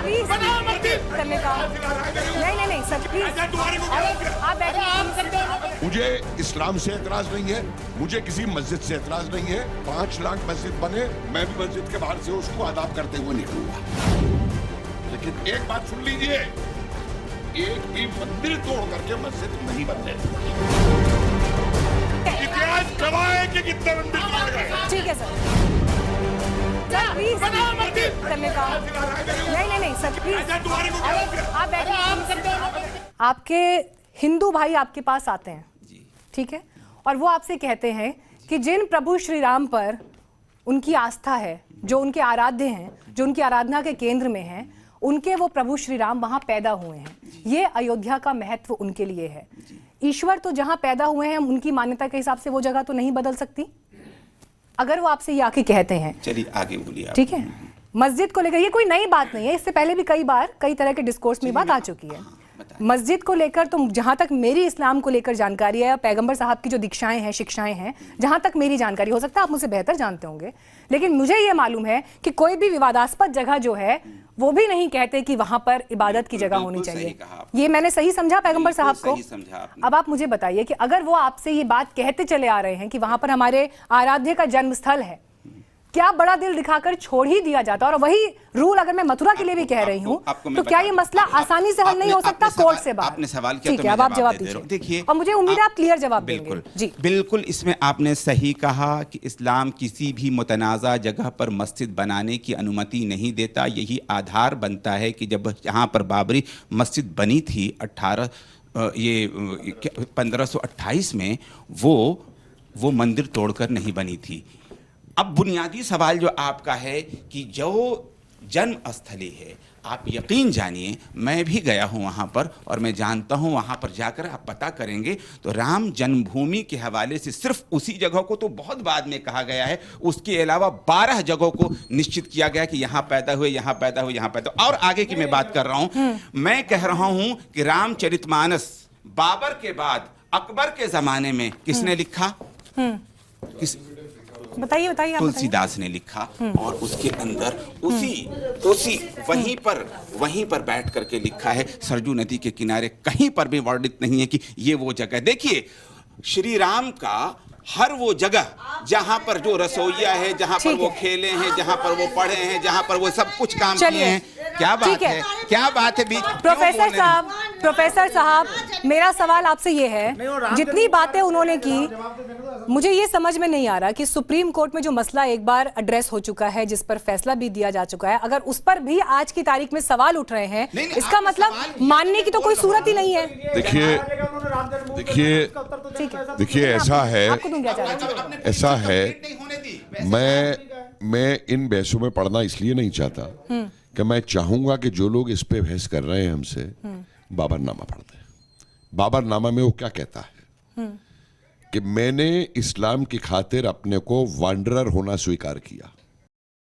Please करने का। नहीं सर प्लीज आप बैठिए। मुझे इस्लाम से एतराज नहीं है, मुझे किसी मस्जिद से एतराज नहीं है। 5 लाख मस्जिद बने, मैं भी मस्जिद के बाहर से उसको आदाब करते हुए निकलूंगा। लेकिन एक बात सुन लीजिए, एक भी मंदिर तोड़ करके मस्जिद नहीं बनने। इतिहास गवाह है कि कितने मंदिर तोड़े गए। ठीक है सर प्लीज करने का। नहीं सर प्लीज आप बैठिए। आपके हिंदू भाई आपके पास आते हैं, ठीक है, और वो आपसे कहते हैं कि जिन प्रभु श्री राम पर उनकी आस्था है, जो उनके आराध्य हैं, जो उनकी आराधना के केंद्र में हैं, उनके वो प्रभु श्री राम वहां पैदा हुए हैं। ये अयोध्या का महत्व उनके लिए है। ईश्वर तो जहां पैदा हुए हैं, उनकी मान्यता के हिसाब से वो जगह तो नहीं बदल सकती। अगर वो आपसे ये आके कहते हैं, चलिए आगे बोलिए आप। ठीक है, मस्जिद को लेकर ये कोई नई बात नहीं है, इससे पहले भी कई बार कई तरह के डिस्कोर्स में बात आ चुकी है। मस्जिद को लेकर तो जहां तक मेरी इस्लाम को लेकर जानकारी है, पैगंबर साहब की जो दीक्षाएं हैं, शिक्षाएं हैं, जहां तक मेरी जानकारी, हो सकता है आप मुझसे बेहतर जानते होंगे, लेकिन मुझे ये मालूम है कि कोई भी विवादास्पद जगह जो है वो भी नहीं कहते कि वहां पर इबादत की जगह होनी चाहिए। ये मैंने सही समझा पैगंबर साहब को? अब आप मुझे बताइए कि अगर वो आपसे ये बात कहते चले आ रहे हैं कि वहां पर हमारे आराध्य का जन्म स्थल है, क्या बड़ा दिल दिखाकर छोड़ ही दिया जाता? और वही रूल अगर मैं मथुरा के लिए भी कह रही हूँ, तो क्या ये मसला आसानी से हल नहीं हो सकता कोर्ट से बाहर? आपने सवाल किया, ठीक है, अब आप जवाब दीजिए। देखिए, और मुझे उम्मीद है आप क्लियर जवाब देंगे। जी बिल्कुल, इसमें आपने सही कहा कि इस्लाम किसी भी मुतनाज़ा जगह पर मस्जिद बनाने की अनुमति नहीं देता। यही आधार बनता है कि जब यहाँ पर बाबरी मस्जिद बनी थी 1528 में, वो मंदिर तोड़कर नहीं बनी थी। अब बुनियादी सवाल जो आपका है कि जो जन्म स्थली है, आप यकीन जानिए, मैं भी गया हूं वहां पर और मैं जानता हूं, वहां पर जाकर आप पता करेंगे तो राम जन्मभूमि के हवाले से सिर्फ उसी जगह को तो बहुत बाद में कहा गया है, उसके अलावा 12 जगहों को निश्चित किया गया कि यहां पैदा हुए, यहां पैदा हुए, यहां पैदा। और आगे की मैं बात कर रहा हूं, मैं कह रहा हूं कि रामचरितमानस बाबर के बाद अकबर के जमाने में किसने लिखा? बताइए बताइए। तुलसीदास ने लिखा, और उसके अंदर उसी वहीं पर बैठ करके लिखा है, सरजू नदी के किनारे, कहीं पर भी वर्णित नहीं है कि ये वो जगह। देखिए, श्री राम का हर वो जगह जहां पर जो रसोईया है, जहां पर वो खेले हैं, जहां पर वो पढ़े हैं, जहां पर वो सब कुछ काम किए हैं, क्या बात है, क्या बात है बीच? प्रोफेसर साहब, मेरा सवाल आपसे ये है, जितनी बातें उन्होंने की, मुझे ये समझ में नहीं आ रहा कि सुप्रीम कोर्ट में जो मसला एक बार एड्रेस हो चुका है, जिस पर फैसला भी दिया जा चुका है, अगर उस पर भी आज की तारीख में सवाल उठ रहे हैं, इसका मतलब मानने की तो कोई सूरत ही नहीं है। देखिए ऐसा है, मैं इन बहसों में पढ़ना इसलिए नहीं चाहता कि मैं चाहूंगा कि जो लोग इस पे बहस कर रहे हैं हमसे, बाबरनामा पढ़ दें। बाबरनामा में वो क्या कहता है कि मैंने इस्लाम की खातिर अपने को वांडरर होना स्वीकार किया।